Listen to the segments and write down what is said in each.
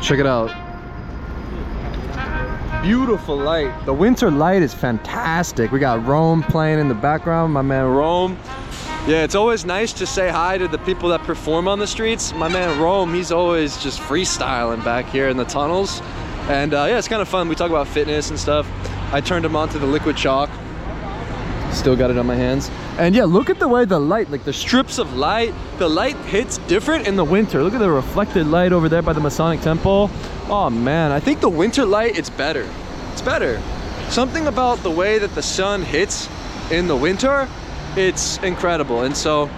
Check it out. Beautiful light. The winter light is fantastic. We got Rome playing in the background, my man Rome. Yeah, it's always nice to say hi to the people that perform on the streets. My man Rome, he's always just freestyling back here in the tunnels. And yeah, it's kind of fun. We talk about fitness and stuff. I turned him onto the liquid chalk. Still got it on my hands. And yeah, look at the way the light, like the strips of light, the light hits different in the winter. Look at the reflected light over there by the Masonic Temple. Oh man, I think the winter light, it's better. It's better. Something about the way that the sun hits in the winter, it's incredible. And so,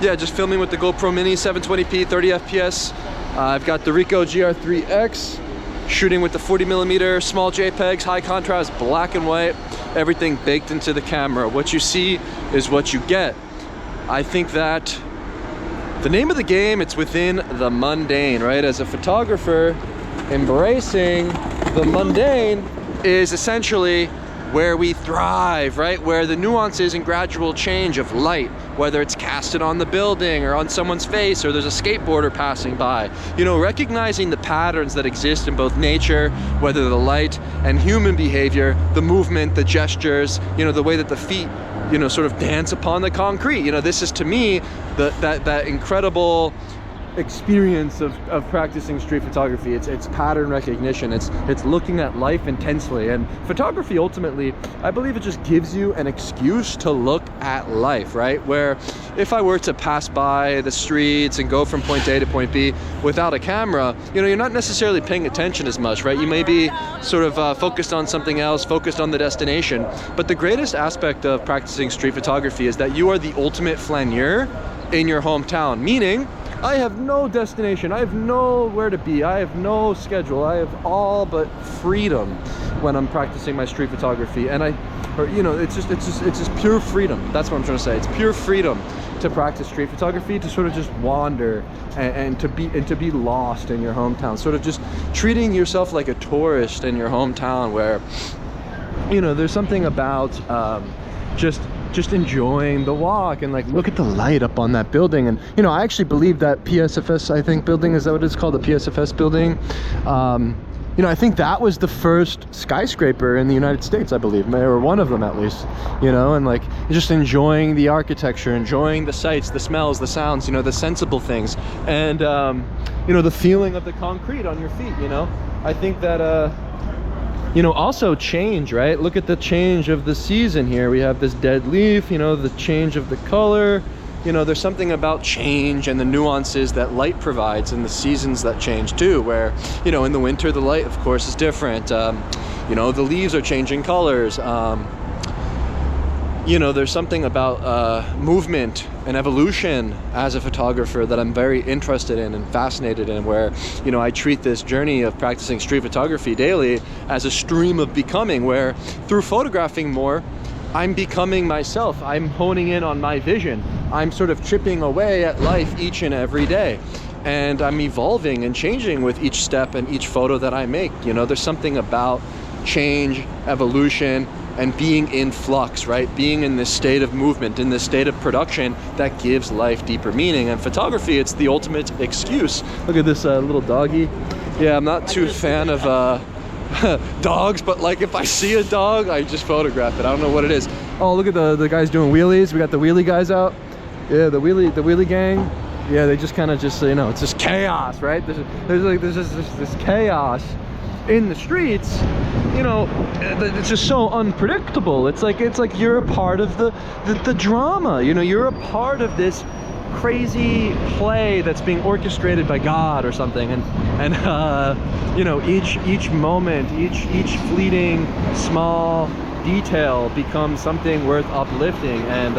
yeah, just filming with the GoPro Mini 720p, 30 FPS. I've got the Ricoh GR3X, shooting with the 40mm small JPEGs, high contrast, black and white, everything baked into the camera. What you see is what you get. I think that the name of the game, it's within the mundane, right? As a photographer, embracing the mundane is essentially where we thrive, right? Where the nuances and gradual change of light, whether it's casted on the building or on someone's face, or there's a skateboarder passing by. You know, recognizing the patterns that exist in both nature, whether the light and human behavior, the movement, the gestures, you know, the way that the feet, you know, sort of dance upon the concrete. You know, this is to me that incredible experience of practicing street photography. It's pattern recognition. It's looking at life intensely. And photography, ultimately, I believe it just gives you an excuse to look at life, right? Where if I were to pass by the streets and go from point A to point B without a camera, you know, you're not necessarily paying attention as much, right? You may be sort of focused on something else, focused on the destination. But the greatest aspect of practicing street photography is that you are the ultimate flaneur in your hometown, meaning I have no destination, I have nowhere to be, I have no schedule, I have all but freedom when I'm practicing my street photography. And you know, it's just pure freedom. That's what I'm trying to say. It's pure freedom to practice street photography, to sort of just wander and to be lost in your hometown, sort of just treating yourself like a tourist in your hometown, where, you know, there's something about just enjoying the walk. And like, look at the light up on that building. And you know, I actually believe that PSFS, I think, building, is that what it's called, the PSFS building? You know, I think that was the first skyscraper in the United States, I believe, or one of them at least. You know, and like, just enjoying the architecture, enjoying the sights, the smells, the sounds, you know, the sensible things, and you know, the feeling of the concrete on your feet. You know, I think that you know, also change, right? Look at the change of the season here. We have this dead leaf, you know, the change of the color. You know, there's something about change and the nuances that light provides, and the seasons that change too, where, you know, in the winter, the light, of course, is different. You know, the leaves are changing colors. You know, there's something about movement and evolution as a photographer that I'm very interested in and fascinated in, where, you know, I treat this journey of practicing street photography daily as a stream of becoming, where through photographing more, I'm becoming myself. I'm honing in on my vision. I'm sort of chipping away at life each and every day. And I'm evolving and changing with each step and each photo that I make. You know, there's something about change, evolution, and being in flux, right? Being in this state of movement, in this state of production, that gives life deeper meaning. And photography, it's the ultimate excuse. Look at this little doggy. Yeah, I'm not too a fan of dogs, but like, if I see a dog, I just photograph it. I don't know what it is. Oh, look at the guys doing wheelies. We got the wheelie guys out. Yeah, the wheelie gang. Yeah, they just kind of just, you know, it's just chaos, right? There's just this chaos in the streets. You know, it's just so unpredictable. It's like you're a part of the drama. You know, you're a part of this crazy play that's being orchestrated by God or something. And you know, each moment, each fleeting small detail becomes something worth uplifting. And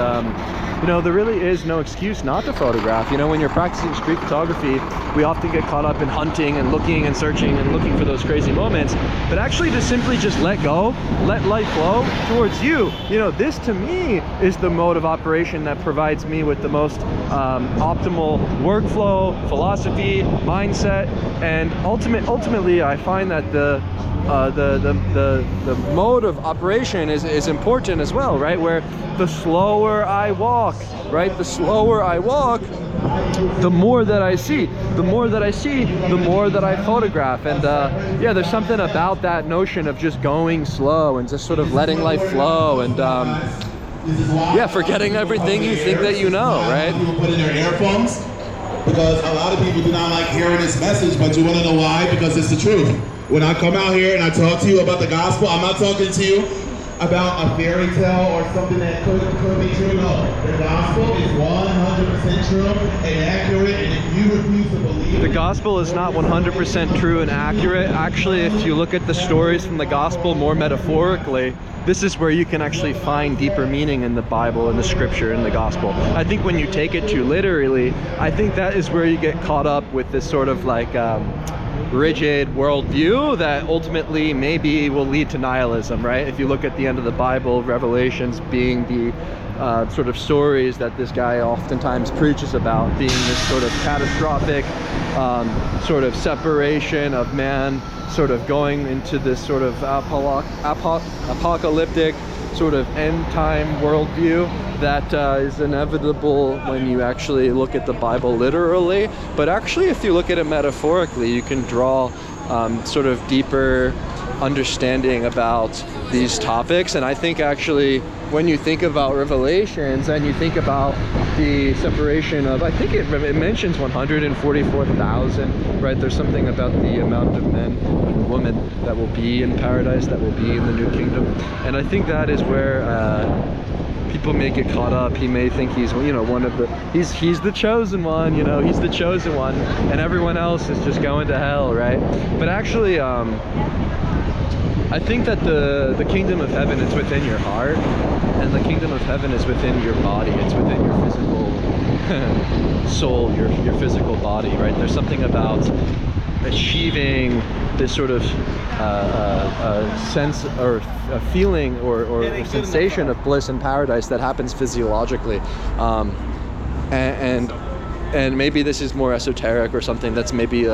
you know, there really is no excuse not to photograph. You know, when you're practicing street photography, we often get caught up in hunting and looking and searching and looking for those crazy moments, but actually to simply just let go, let light flow towards you. You know, this to me is the mode of operation that provides me with the most optimal workflow, philosophy, mindset, and ultimately I find that the mode of operation is important as well, right? Where the slower I walk, right? The slower I walk, the more that I see, the more that I see, the more that I photograph. And yeah, there's something about that notion of just going slow and just sort of letting life flow, and yeah, forgetting everything you think that you know, right? People put in their earphones because a lot of people do not like hearing this message, but you want to know why? Because it's the truth. When I come out here and I talk to you about the gospel, I'm not talking to you about a fairy tale or something that could be true. No, the gospel is 100% true and accurate, and if you refuse to believe the gospel is not 100% true and accurate. Actually, if you look at the stories from the gospel more metaphorically, this is where you can actually find deeper meaning in the Bible, in the scripture, in the gospel. I think when you take it too literally, I think that is where you get caught up with this sort of like rigid worldview that ultimately maybe will lead to nihilism, right? If you look at the end of the Bible, Revelations being the sort of stories that this guy oftentimes preaches about, being this sort of catastrophic sort of separation of man, sort of going into this sort of apocalyptic sort of end time worldview that is inevitable when you actually look at the Bible literally. But actually, if you look at it metaphorically, you can draw sort of deeper understanding about these topics. And I think actually when you think about Revelations and you think about the separation of, I think it mentions 144,000, right? There's something about the amount of men and women that will be in paradise, that will be in the new kingdom. And I think that is where people may get caught up. He may think he's, you know, one of the, he's the chosen one, you know, he's the chosen one, and everyone else is just going to hell, right? But actually, I think that the kingdom of heaven is within your heart, and the kingdom of heaven is within your body. It's within your physical soul, your physical body, right? There's something about achieving this sort of sense or a feeling or a sensation of bliss and paradise that happens physiologically, and maybe this is more esoteric or something that's maybe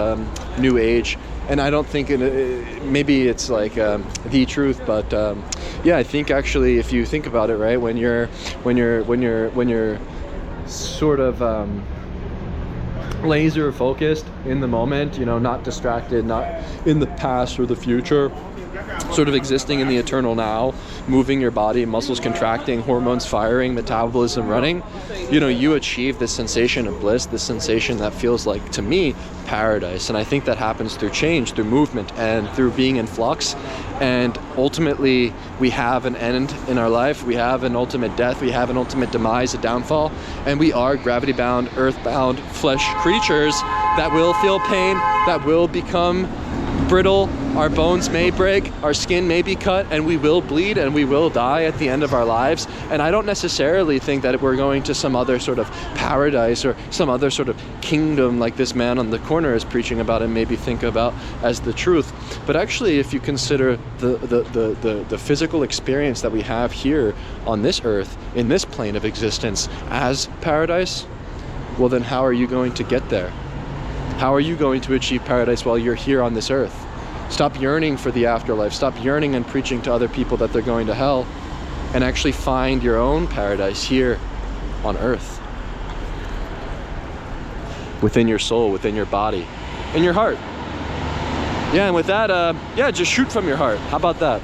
new age, and I don't think maybe it's like the truth, but yeah, I think actually if you think about it, right, when you're sort of laser focused in the moment, you know, not distracted, not in the past or the future, sort of existing in the eternal now, moving your body, muscles contracting, hormones firing, metabolism running, you know, you achieve this sensation of bliss, this sensation that feels like, to me, paradise. And I think that happens through change, through movement, and through being in flux. And ultimately, we have an end in our life. We have an ultimate death. We have an ultimate demise, a downfall. And we are gravity-bound, earth-bound flesh creatures that will feel pain, that will become brittle. Our bones may break, our skin may be cut, and we will bleed and we will die at the end of our lives. And I don't necessarily think that we're going to some other sort of paradise or some other sort of kingdom like this man on the corner is preaching about and maybe think about as the truth. But actually, if you consider the physical experience that we have here on this earth, in this plane of existence, as paradise, well then how are you going to get there? How are you going to achieve paradise while you're here on this earth? Stop yearning for the afterlife. Stop yearning and preaching to other people that they're going to hell, and actually find your own paradise here on earth. Within your soul, within your body, in your heart. Yeah, and with that, yeah, just shoot from your heart. How about that?